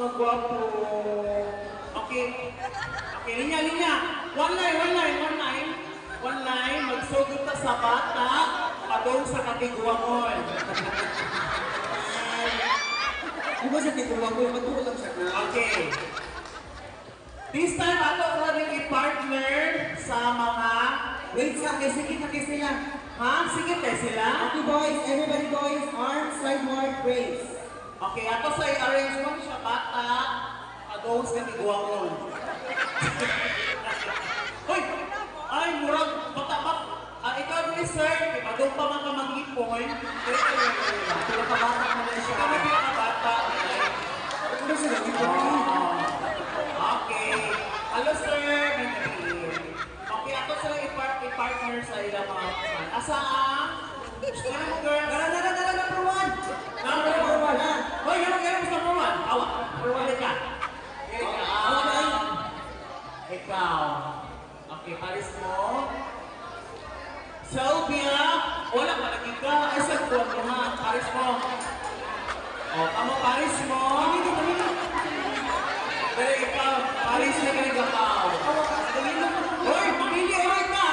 mga gwapo. Okay. Okay, linya. One line. Magsugod ta sa bata, padong sa katiguamon. Di ba sa tiguamon, matulang siya na? Okay. This time, ato rin i-partner sa mga... Wait, sige sila. Ha? Sige, sila. Okay boys, everybody boys, arms, side mark, raise. Okay, ato sa i-arrangement siya bata, padong sa katiguamon. Hoy! Ay, murag, bata. Ikaw ni sir, padong pa man ka mag-ipon. Pinakabata mo na siya. Kami pinakabata. Ano sila, Okay. Hello sir, okay, ako sila i-partner sa ilang mga kasan. Asaan? Ano mo girls? Dala, number one. Number one, ha? Hoy, ganun gusto number one. Awa, number one ka. Ikaw. Okay, paris mo. Sylvia, wala pa lagi ka. Ay, sa kuwan mo ha. Paris mo. O, kamo paris mo. Pero ikaw, paris na ka nagkakaw. Hoy, mamili ulit ka.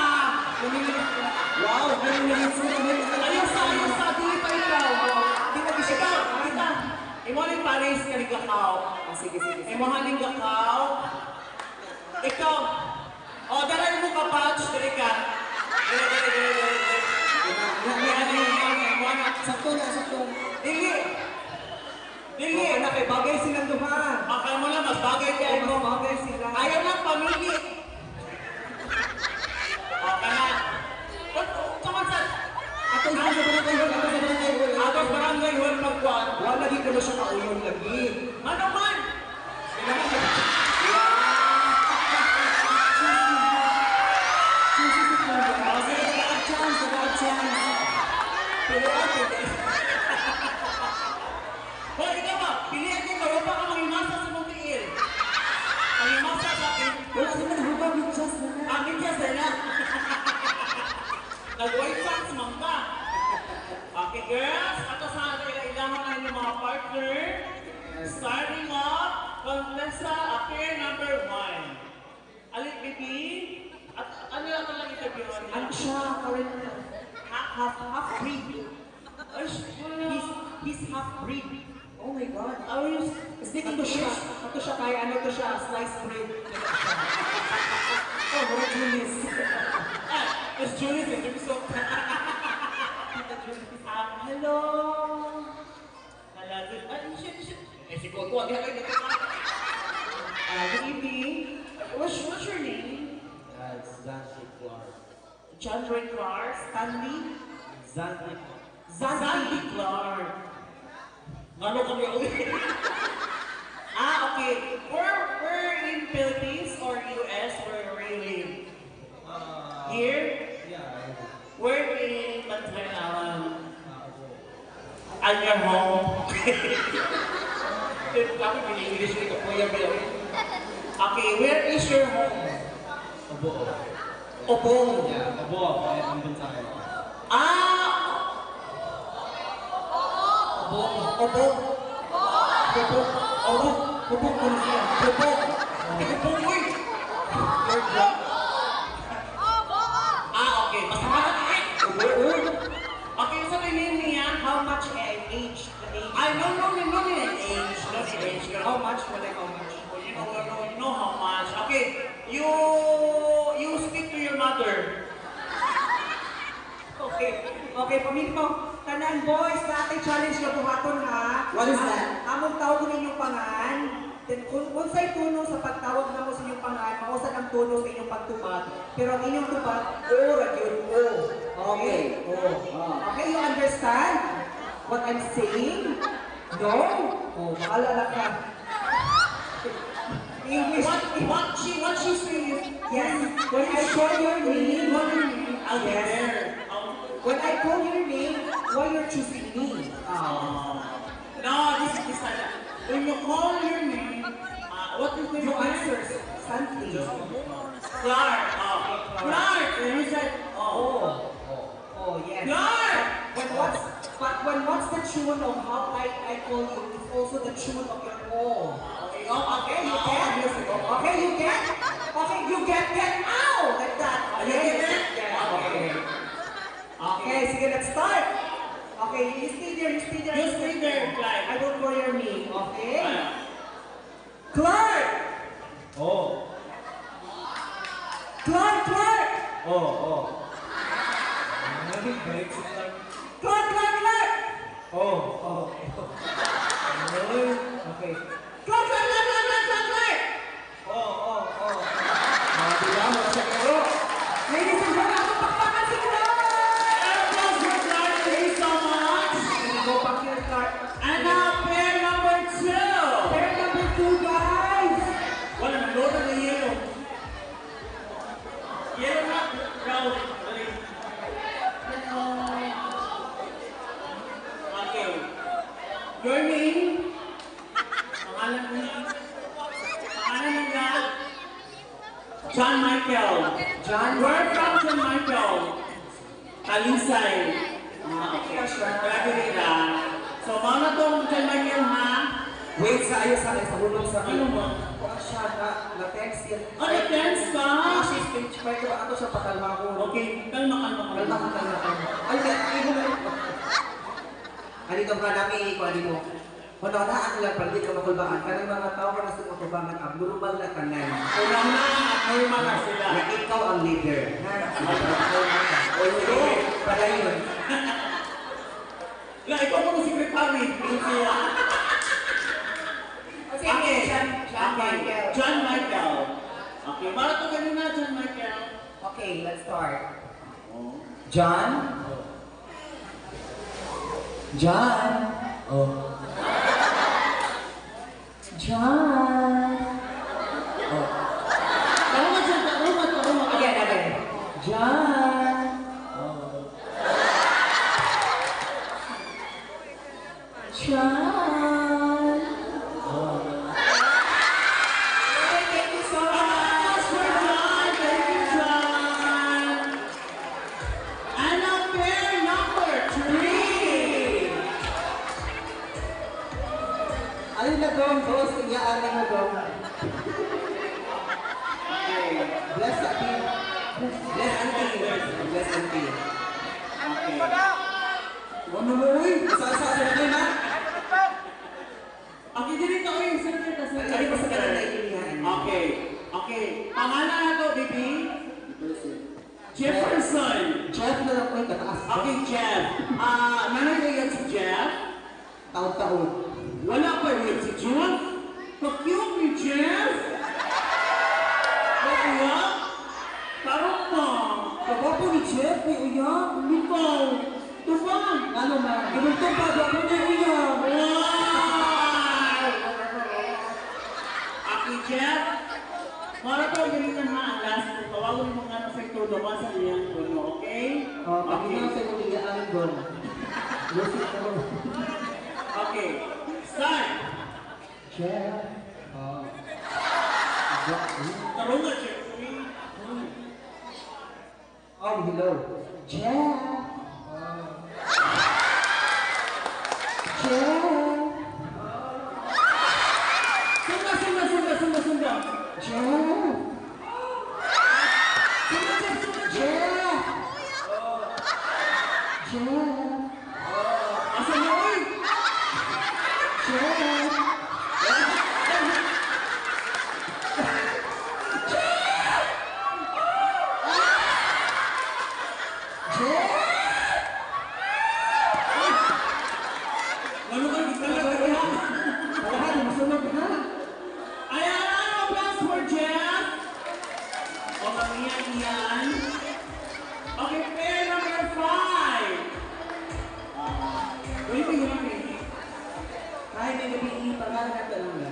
Wow, Ayos sa dili pa ikaw. Di ba di siya? Kita. Imo ning paris ka nagkakaw. Sige. Imo haning gakaw. Ikaw. O, daray mo ka patch. Dali ka. Sakto. Dili. Anak, ay bagay silang duha. Akala mo lang, mas bagay ka mo. Bagay sila. Ayaw lang pamili. Okay na. Kaman sa... Atos barangay hall. Atos barangay hall magkuhan. Wala lagi ko na siya kauyon lagi. Ano man? Hoy, ikaw ba? Pilihan ko kayo pa ka mangimasa sa Montiel. Mangimasa sa akin. Wala sila nahubag yung chest na na. Amin siya sila. Nag-white socks, mangka. Okay, girls. Ato sa ilangan na inyong mga partner. Starting off, Contessa Appear number 1. Alit, baby. At ano lang interviewin niya? Ano siya? Current half breed. He's half breed. Oh my God. Sticking to siya. Ito siya kaya ano to siya? Sliced bread. Oh, what a genius. It's Julius and so. Hello. Shit. Si Gogo, di ka dito. Good evening. What's your name? Zandy Clark. John Ray Clark, Stanley? Zandy Clark. Ano kami ulit? Okay. We're in Philippines or US where we live? Here? Yeah. We're in Bantayan. And your home? Kami pin-English dito po yung bilang. Okay, where is your home? Obong. Yeah, Abo. Ang Bantayan. Obong ko na siya. Obong, uy! Okay. Mas mahal okay, so the name niya, How much age? The age? I no age. How much? How much? You know how much. Okay, you speak to your mother. Okay, pamilya mo. Tanan boys, natin challenge na buhaton ha. What is that? Among tawag ko ninyong pangan. Then kung sa'y tuno sa pagtawag na mo sa inyong pangan, mausad ang tuno sa inyong pagtupad. Pero ang inyong tupad, yun, Okay? Okay, you understand what I'm saying? No? Maalala ka. English. What she says? Yes. When I call your name, I'll be yes. there. When I call your name, why you're choosing me? No, this is when you call your name, what is the You answer something. Clark. Clark. And he said, Yes. Clark. When what's the tune of how I call you is also the tune of your call. Okay, you get. Okay, you get. Okay, you get out. Like that. You get it? Yeah, okay. Okay, sige, let's start. Okay, you stay there, you stay there. You stay there, Clyde. I will call your name, okay? Ano? Clark! Oh. Clark! Oh. Naging break sila. Clark! Oh. Okay. Clark! Oh. Mabila mo siya pero. Ladies and gentlemen, ako pakpakan si Clark! Applause for Clark. Thank you so much. Go back here, Clark. And now, pair number 2. Pair number 2, guys! Wala, nag-load na yellow. Yellow na, brown. Dali. Okay. Your name? Pangalan mo niya? Pangalan mo niya? John Michael. Where from John Michael? Talisay. Okay. Graduate na. So, mga na itong John Michael, ha? Wait, sa hulog sa Ano mo? Kung siya na-text yan. Oh, na-text ka? Kasi stage 5 ko, ako siya pakalma ko. Okay, kalma. Ay, ibo na ito. Anito ka namin, kung ano mo. Kung nakaraan lang, pala di ka makulbaan. Kanang mga tao ka na sumukulbangan, abnormal na kanay. Unang na, normal na sila. Na ikaw ang leader. Ha? O sige, pala yun. Ikaw mo ng secretary. Okay, John Michael. Okay, para to kanina, John Michael. Okay, let's start. John? Oh. John? Karungat. Again. John? John? Okay, thank you so much. Thank you, John. And now pair number 3. Alin na dong, boss? Iyaan na dong. Bless the team. Bless auntie. Okay. Ano mo, uy? Sa na? Okay, dito ko yung secret na Ay, basta ka na naiinihan. Okay. Pangalan na to, baby? Jefferson. Jeff na lang po yung kataas. Okay, Jeff. Nanay ko yan si Jeff. Taon-taon. Wala pa rin si Jeff. Pa-cute ni Jeff. Kaya? Tarong mo. Kabapo ni Jeff, may uyang. Ikaw. Tubang. Ano na? Gumultong pa, gapo na uyang. Wow! Okay, Jeff. Mara ko ganun na ha, ang last ko. Tawagin mo nga sa ito, naman sa iyang puno, okay? Pag ina sa kong iyaan doon. Lusit na mo. Okay. Start. Jeff. Tarong nga, Jeff. Oh, hello. Jeff. Jeff. Sunda. Jeff. Jeff. Jeff. Asa mo, oy? Jeff. Ano ka, gitala ka yan? Alahan, masunod ha. Ayan, applause for Jeff. O, kamiyan. Okay, pair number 5. Wait, wait. Ay, may nabili pangalan na talaga.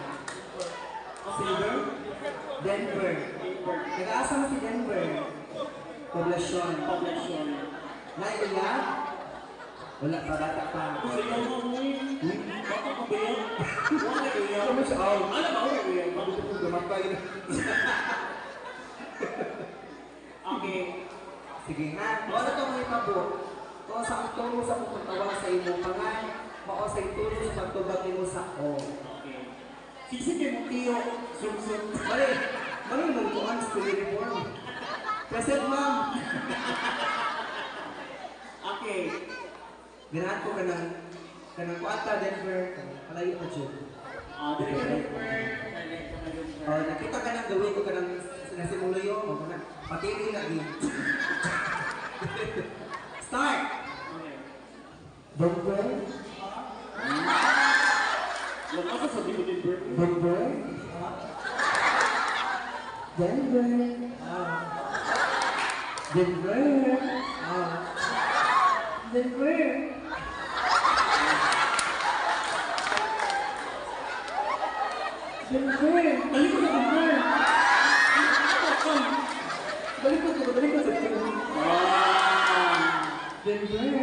Silver? Denver. Nag-aasa mo si Denver. Poblasyon. Poblasyon. Naiya? Wala pa, bata pa. Kasi ikaw mo, baka ka ba yan? Wala ka yan. Ano siya? Oh. Ano ba? Wala ka yan. Gusto ko gamatay na. Okay. Sige ha. Wala ka mga ipabot. Kung sa aktor sa pagtawag sa imo pangan, mao sa itulo sa pagtubag nimo sa o. Okay. Sisi kayo mo tiyo. Sum-sum. Mali mo ko ang school uniform. Present, ma'am. Okay. Ganahan ko kanang kuanta, Denver. Palayo na siya. Dili ka Denver. Nakita ka nang gawin ko kanang nasimulo yun. Patili na din. Start! Denver. Lakas sa sabi ko Denver. Denver. Denver. Denver. Denver. Denver. Balik ko sa Denver. Balik ko sa Denver. Denver.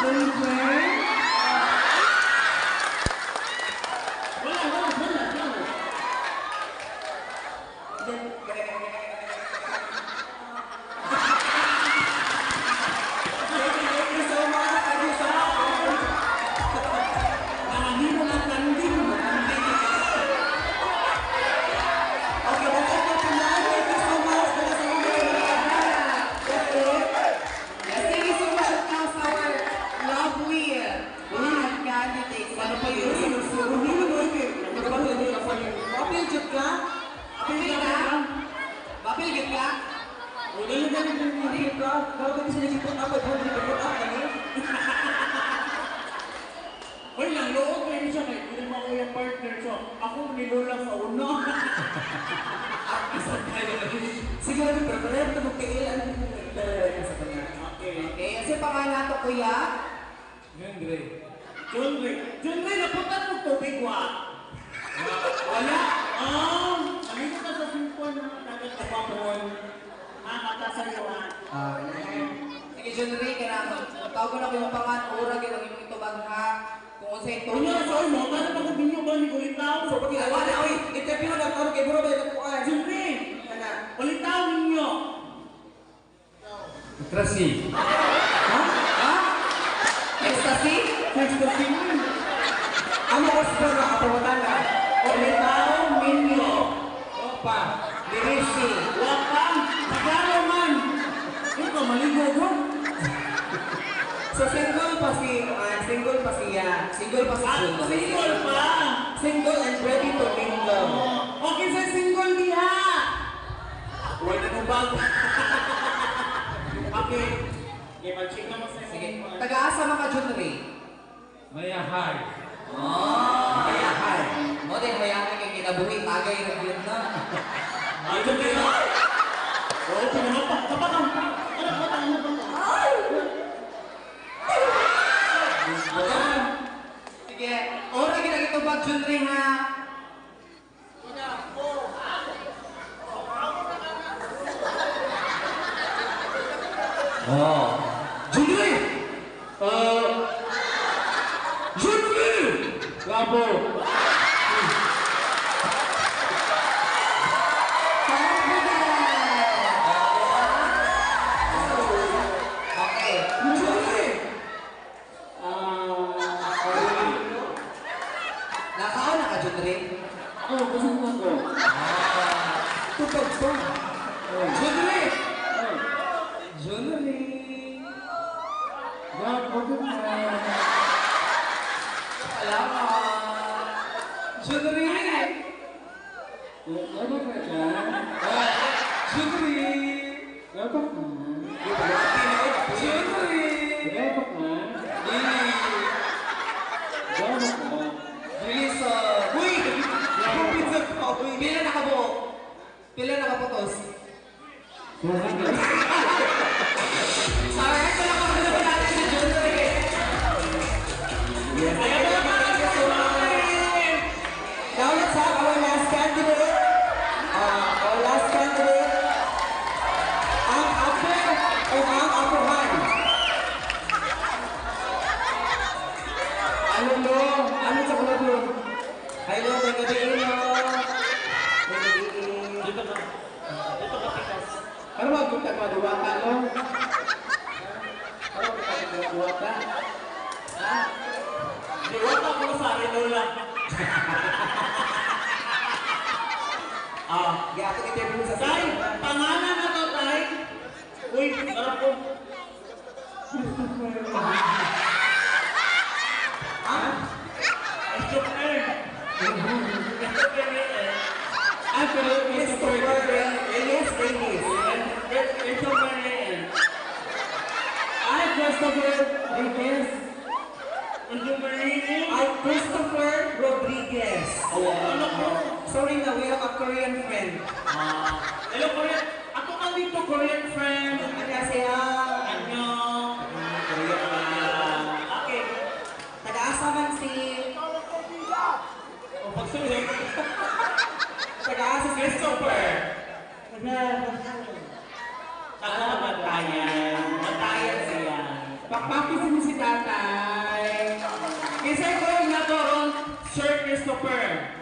Denver. Hoy, lang loob kayo siya kay hindi mo yung partner so ako nilulang sa uno. Siguro prepared na magkailan sa kanya. Okay. Kasi pangalan to kuya. Gandre. Junri, napunta mo tubig wa. Wala. Nalito ka sa simple na dagat sa bangon. Mata sa iyo ha. Sige, Junri, kailangan. Tawag ko na ko yung pangalan, ura, kailangan yung itubag ha. Kung sa ito. Unya sa uno, para pag-binyo ba ni Kulitaw? So, pag ilawa na, oy, interview na karon kay Buro ba yung kuan? Junri, Ana. Kulitaw ninyo. Trasi. Ha? Ecstasy? Ecstasy. Ano ko sa na kapawatan na? Kulitaw ninyo. Opa. Lirisi. Wakang, Tagalog man. Ito, maligo ko. So, single pa siya. Single pa si Junri. Single pa. Single and ready to mingle. Okay sa single diha. Wala mo bag. Okay. Okay, mag-check naman sa Sige, taga-asa mga Junri. Mayahay. Mayahay. Mo din, mayahay kay kinabuhi, tagay na yun na. Ay, ito kayo. Oo, pinamapak. Kapag ang... Ano ba tayo ba? Sige, ora ginagito ba Junri ha? Junri! Junri! Bravo! Okay, Junri! Nakaon na ka Junri? Oh, gusto mo ko. Tupag po. Junri! Junri! Bravo ka na. Salamat! Junri! Ano ka na? Junri! Ano ka na? Junri! Ano ka na? Ano ka na? Julissa! Uy! Pizza ko! Pila nakabuo? Pila nakaputos? Alright, ito lang ako naman natin si Junri! Ayan na mga Now let's have our last candidate. Our last candidate. Ang upper o ang apuhan. Ano mo? Ano sa kulab mo? Hello, may gabiin mo. May gabiin. Dito ka. Dito ka, Pikas. Ano magpunta mo? Kaya ako interview sa Tay, pangalan na to, Tay. Uy, harap ko. Christopher. Christopher eh. Pero Christopher Reyes Reyes. Christopher eh. Christopher Reyes. Christopher eh. Ay, Christopher Rodriguez. Ano ko? Sorry na, we have a Korean friend. Hello, Korean. Ako man dito, Korean friend. Annyeonghaseyo. Annyeong. Okay. Taga-asa man si... O, pagsulit. Taga-asa si Christopher. Matayan. Matayan siya. Papakisin mo si tatay. Kisay ko yung natoron, Sir Christopher.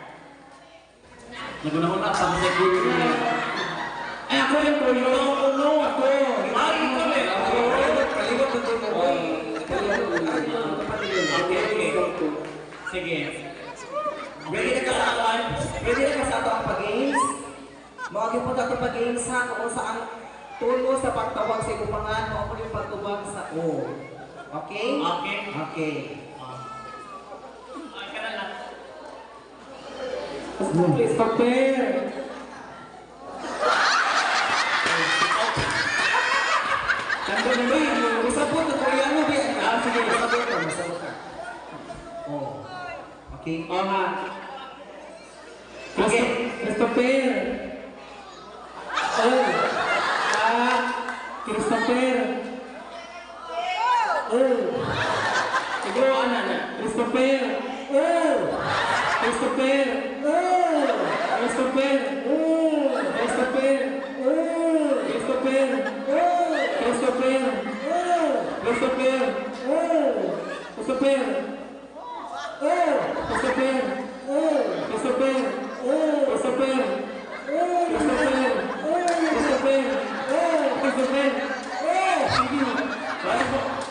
Nagunahon na sa security. Ay, ako yung kuyo. No, ako. Ay, ikaw eh. Kalimot na doon mo. Okay. Sige. Ready na ka sa akin? Ready na ka sa ato ang pag-games? Maagi po nato pag-games ha kung saan tulo sa pagtawag sa ibupangan mo ako yung pagtubag sa O. Okay? Okay. Okay. Ay, ka na lang. Christopher. Nandun na ba yun? Usapot na Koreano ba yan? Sige, usapot ka. Usapot ka. Oh. Okay? Okay. Christopher. Oh. Christopher. Oh. Siguro, ano na? Christopher. Oh. Christopher. Oh. Christopher. Oh. Christopher. Oh. Christopher. Oh. Christopher. Oh. Christopher. Oh. Christopher. Oh. Christopher. Oh. Christopher. Oh. Christopher. Oh. Christopher. Oh. Christopher. Oh. Christopher. Oh. Sige.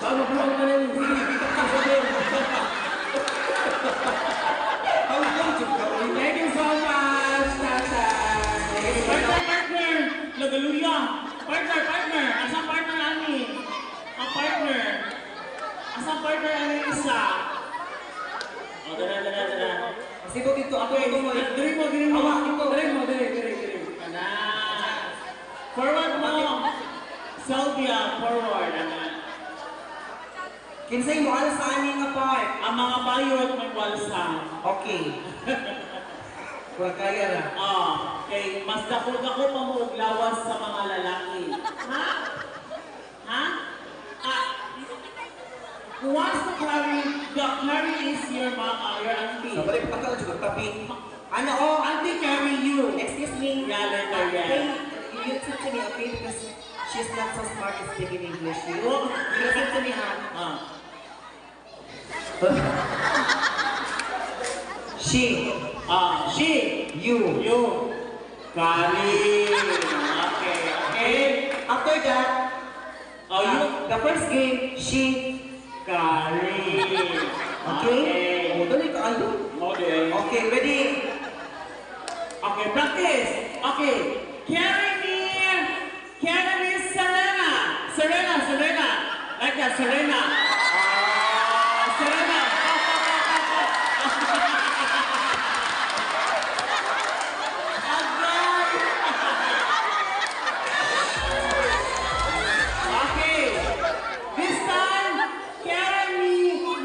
Bago po ang tanan. Sige. Christopher. Thank you so much, tatay. Partner. Nagaluya. Partner. Asang partner ani? Ang partner. Asang partner ani isa? O, dala. Kasi ko dito, ako ito mo. Diri mo. Awa, ito. Dali. Kana. Forward mo. Sylvia, forward. Ana. Kinsay mo alas sa aning nga part. Ang mga bayot may walsa. Okay. Wala kaya na. Okay. Mas dako pa mo og lawas sa mga lalaki. Ha? Who wants to carry? Carry is your mama, your auntie. Sabalik pa ka, juga tabi. Ano, oh, Auntie carry you. excuse me. Yeah, later, yeah. Okay, you listen to me, okay? Because she's not so smart in speaking English. You listen to me, ha? She, She. you. You. Carry. Okay. After that, You. the first game, she, Carry. okay? Oh, dali ka, ayun. Okay. Okay, ready? Okay, practice. Okay. Carry me, Serena. Serena. Like that, Serena. Serena. Okay. This time, carry me,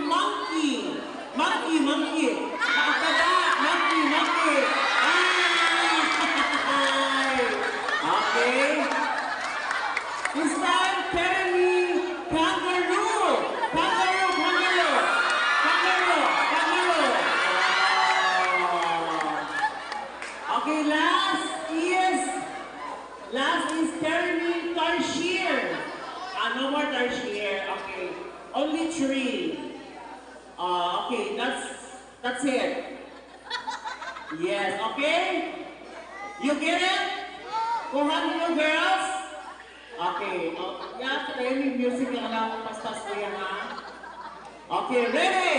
monkey. Nakakada, monkey. Okay. This time, carry me, kangaroo. Okay, last is carry me, tarsier. No more tarsier. Okay, only 3. Okay, that's it. Yes, okay? You get it? Kuhan niyo, girls? Okay, yeah, play me music na lang pastas ko yan, ha? Okay, ready?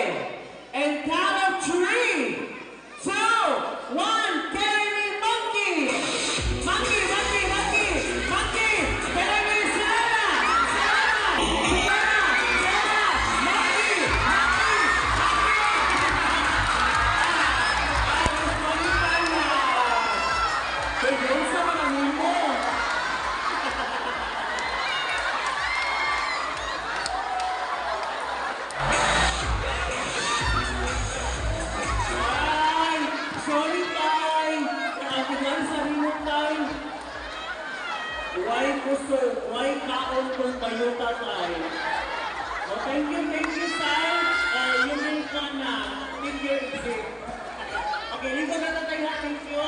And count of 3. gusto, why kaon kung bayuta tayo? So, thank you, Sai. Yung link ka na, figure exit. Okay, dito na tayo, thank you.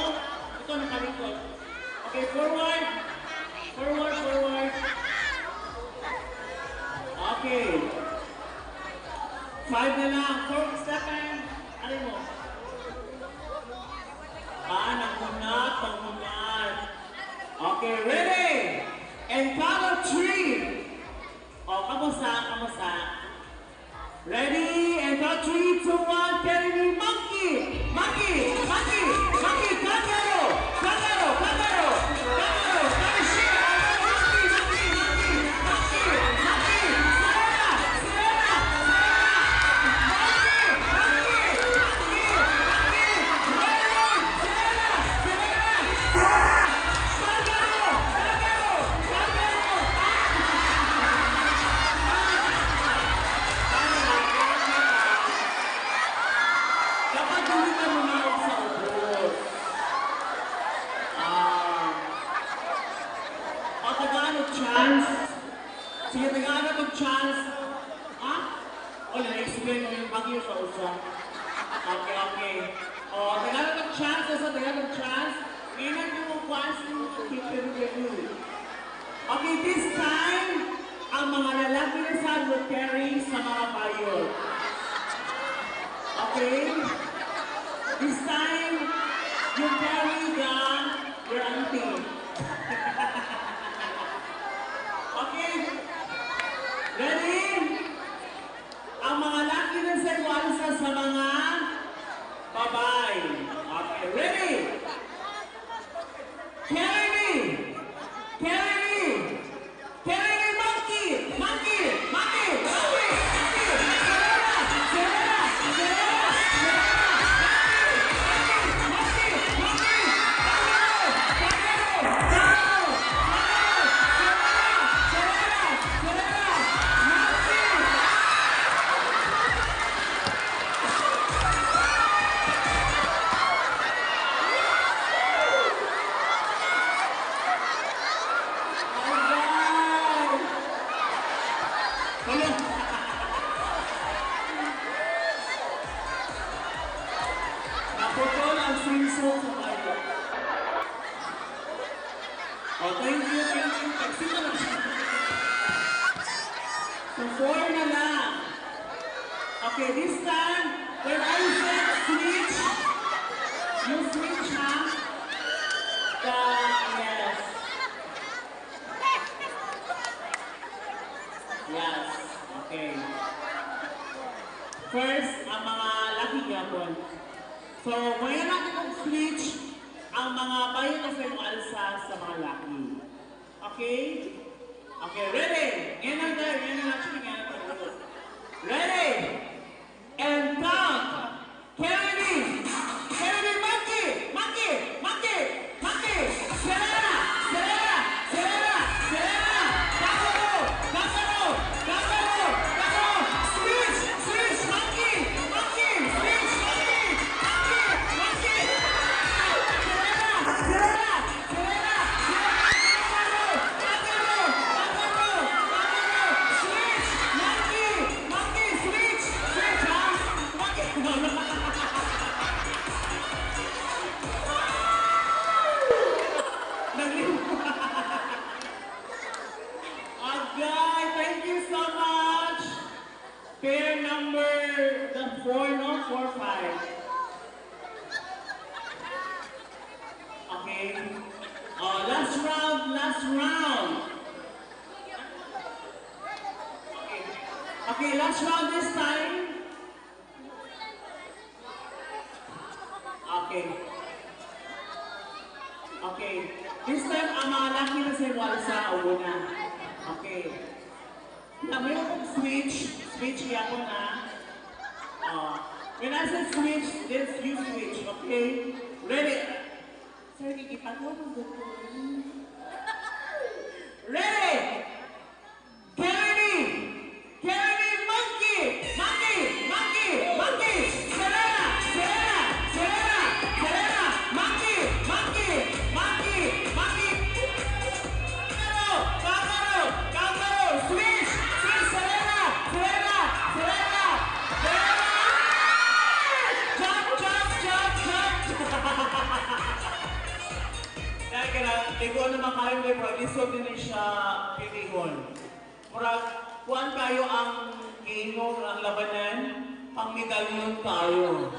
Ito, nakalikot. Okay, forward. Forward. Okay. 5 na lang. 4 second. Ano mo? Nangunat. Okay, ready? And count of 3. Oh, kamusta? Ready? And count 3, 2, 1. Carry me, monkey. Kangaroo. Carry shit. Monkey. Dapat hindi ka lumawag sa ubos. Tagalog chance. Sige, Tagalog chance. Ha? O, na-explain mo yung bagyo sa usa. Okay. Tagalog chance. Sa Tagalog chance, inan yung once to keep it with you. Okay, this time, ang mga lalaki na sa will carry sa mga bayot. Okay? This time, you carry your auntie. Okay? Ready? Ang mga laki na sa iwansa sa mga babae. Okay, ready? Carry me, monkey. Naputol ang swimsuit sa bayo. Thank you. Sino na siya? So, 4 na lang. Okay, this time, when I said switch, you switch, ha? Yes. Yes. Okay. First, ang mga laki gapon. So, ngayon natin kung switch ang mga bayo na sa mga alsa sa mga laki. Okay? Okay, ready? Ngayon na actually. Ready? And count. Carry me, monkey. Serena. Kangaroo. Switch, monkey. Switch, monkey. Serena. Switch, monkey. Switch, ha? Monkey. Okay, thank you so much. Pair number 4, no? 4, 5. Okay. Last round. Okay, last round this time. Okay. This time, ang mga laki na sa walsa o una. Okay. Na may akong switch ako na. When I say switch, then you switch, okay? Ready? Sir, kikipagawa mo dito. Ready? Carry me, monkey. Serena. Monkey. ligo naman kayo may lisod din siya pilihon. Murag, kuhan kayo ang game ang labanan, pang medalyon tayo.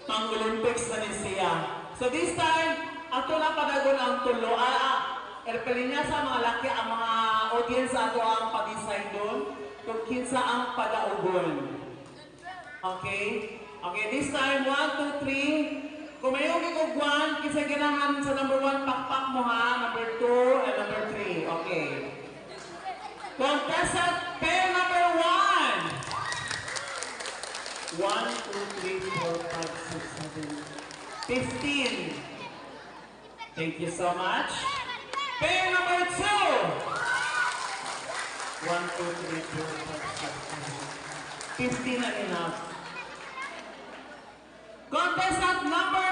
Pang Olympics na ni siya. So this time, ato na padagon ang tulo. Erpelin niya sa mga laki, ang mga audience ato ang pag-decide doon kung kinsa ang padaugon. Okay? Okay, this time, 1, 2, 3. Kung may yung 1, kinsa ganahan sa number 1, pakpak mo ha, number 2, and number 3. Okay. Contestant pair number 1. 1, 2, 3, 4, 5, 6, 7, 15. Thank you so much. Pair number 2. 1, 2, 3, 4, 5, 6, 7, 15 na enough. Contestant number